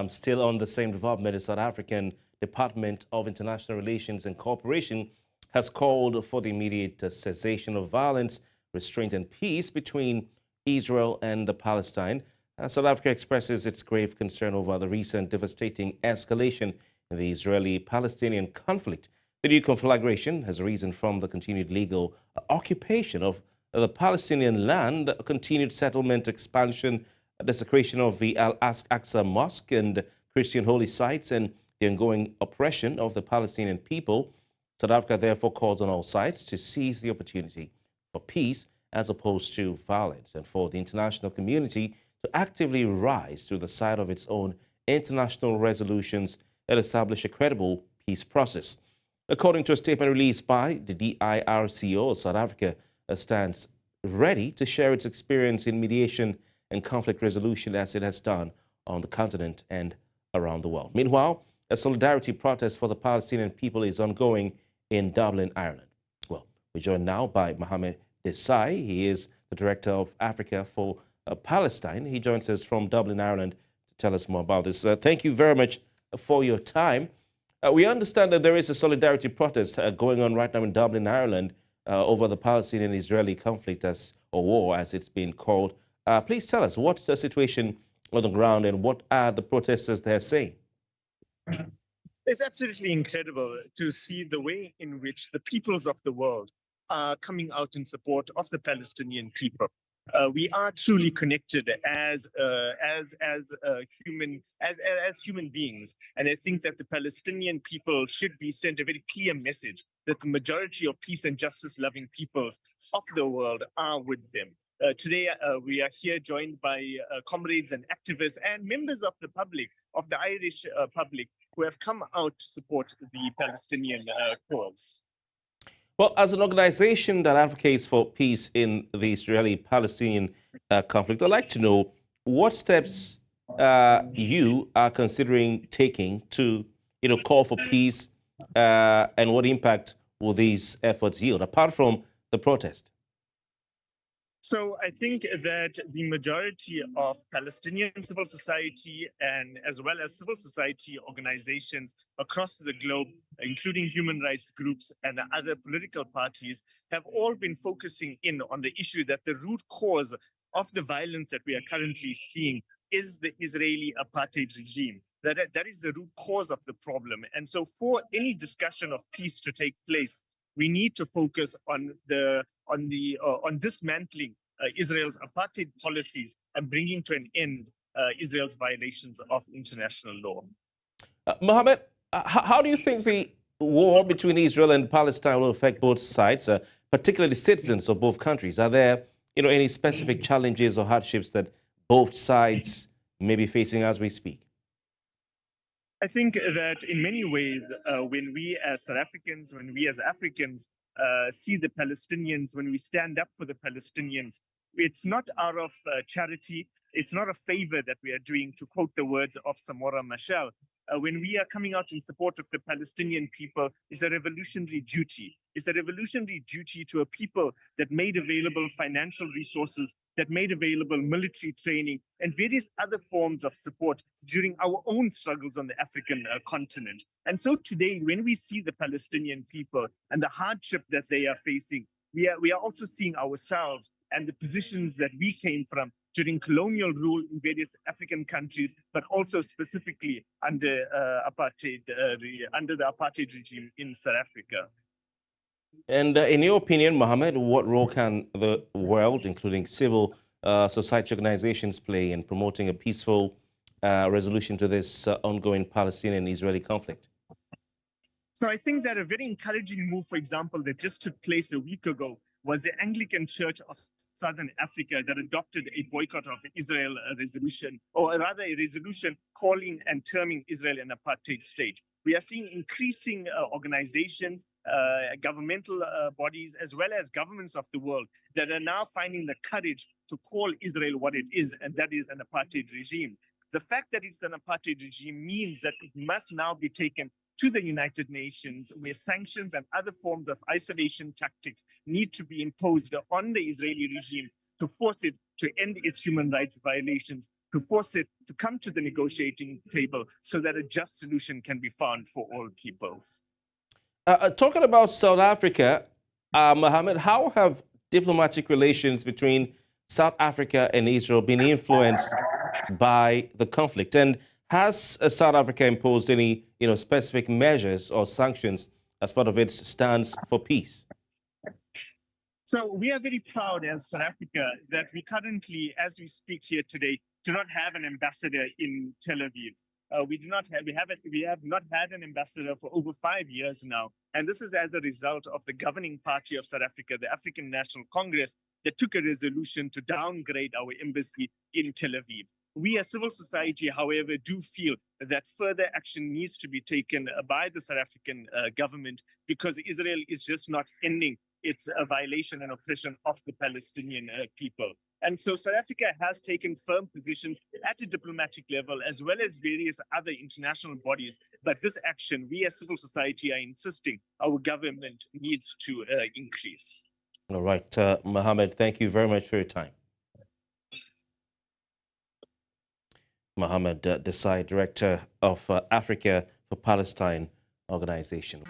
Still on the same development, the South African Department of International Relations and Cooperation has called for the immediate cessation of violence, restraint, and peace between Israel and Palestine. South Africa expresses its grave concern over the recent devastating escalation in the Israeli-Palestinian conflict. The new conflagration has arisen from the continued legal occupation of the Palestinian land, continued settlement expansion, desecration of the Al-Aqsa Mosque and Christian holy sites, and the ongoing oppression of the Palestinian people. South Africa therefore calls on all sides to seize the opportunity for peace as opposed to violence, and for the international community to actively rise to the side of its own international resolutions that establish a credible peace process. According to a statement released by the DIRCO, South Africa stands ready to share its experience in mediation and conflict resolution as it has done on the continent and around the world. Meanwhile, a solidarity protest for the Palestinian people is ongoing in Dublin, Ireland. Well, we're joined now by Muhammed Desai. He is the Director of Africa for Palestine. He joins us from Dublin, Ireland to tell us more about this. Thank you very much for your time. We understand that there is a solidarity protest going on right now in Dublin, Ireland over the Palestinian-Israeli conflict or war, as it's been called. Please tell us, what's the situation on the ground and what are the protesters there saying? It's absolutely incredible to see the way in which the peoples of the world are coming out in support of the Palestinian people. We are truly connected as human beings, and I think that the Palestinian people should be sent a very clear message that the majority of peace and justice-loving peoples of the world are with them. Today, we are here joined by comrades and activists and members of the public, of the Irish public, who have come out to support the Palestinian cause. Well, as an organization that advocates for peace in the Israeli-Palestinian conflict, I'd like to know what steps you are considering taking to, call for peace, and what impact will these efforts yield, apart from the protest? So I think that the majority of Palestinian civil society and as well as civil society organizations across the globe, including human rights groups and other political parties, have all been focusing in on the issue that the root cause of the violence that we are currently seeing is the Israeli apartheid regime. That is the root cause of the problem. And so for any discussion of peace to take place, we need to focus on dismantling Israel's apartheid policies and bringing to an end Israel's violations of international law. Mohammed, how do you think the war between Israel and Palestine will affect both sides, particularly citizens of both countries? Are there, any specific challenges or hardships that both sides may be facing as we speak? I think that in many ways, when we as South Africans, when we as Africans see the Palestinians, when we stand up for the Palestinians, it's not out of charity, it's not a favor that we are doing, to quote the words of Samora Machel. When we are coming out in support of the Palestinian people, it's a revolutionary duty. It's a revolutionary duty to a people that made available financial resources, that made available military training, and various other forms of support during our own struggles on the African continent. And so today, when we see the Palestinian people and the hardship that they are facing, we are also seeing ourselves and the positions that we came from during colonial rule in various African countries, but also specifically under under the apartheid regime in South Africa. And in your opinion, Mohammed, what role can the world, including civil society organizations, play in promoting a peaceful resolution to this ongoing Palestinian-Israeli conflict? So I think that a very encouraging move, for example, that just took place a week ago was the Anglican Church of Southern Africa that adopted a boycott of Israel resolution, or rather a resolution calling and terming Israel an apartheid state. We are seeing increasing organizations, governmental bodies, as well as governments of the world that are now finding the courage to call Israel what it is, and that is an apartheid regime. The fact that it's an apartheid regime means that it must now be taken to the United Nations, where sanctions and other forms of isolation tactics need to be imposed on the Israeli regime to force it to end its human rights violations, to force it to come to the negotiating table so that a just solution can be found for all peoples. Talking about South Africa, Muhammad, how have diplomatic relations between South Africa and Israel been influenced by the conflict? And has South Africa imposed any, specific measures or sanctions as part of its stance for peace? So we are very proud as South Africa that we currently, as we speak here today, do not have an ambassador in Tel Aviv. We have not had an ambassador for over 5 years now. And this is as a result of the governing party of South Africa, the African National Congress, that took a resolution to downgrade our embassy in Tel Aviv. We as civil society, however, do feel that further action needs to be taken by the South African government, because Israel is just not ending its violation and oppression of the Palestinian people. And so South Africa has taken firm positions at a diplomatic level, as well as various other international bodies. But this action, we as civil society are insisting our government needs to increase. All right, Muhammad, thank you very much for your time. Muhammed Desai, Director of Africa for Palestine Organization.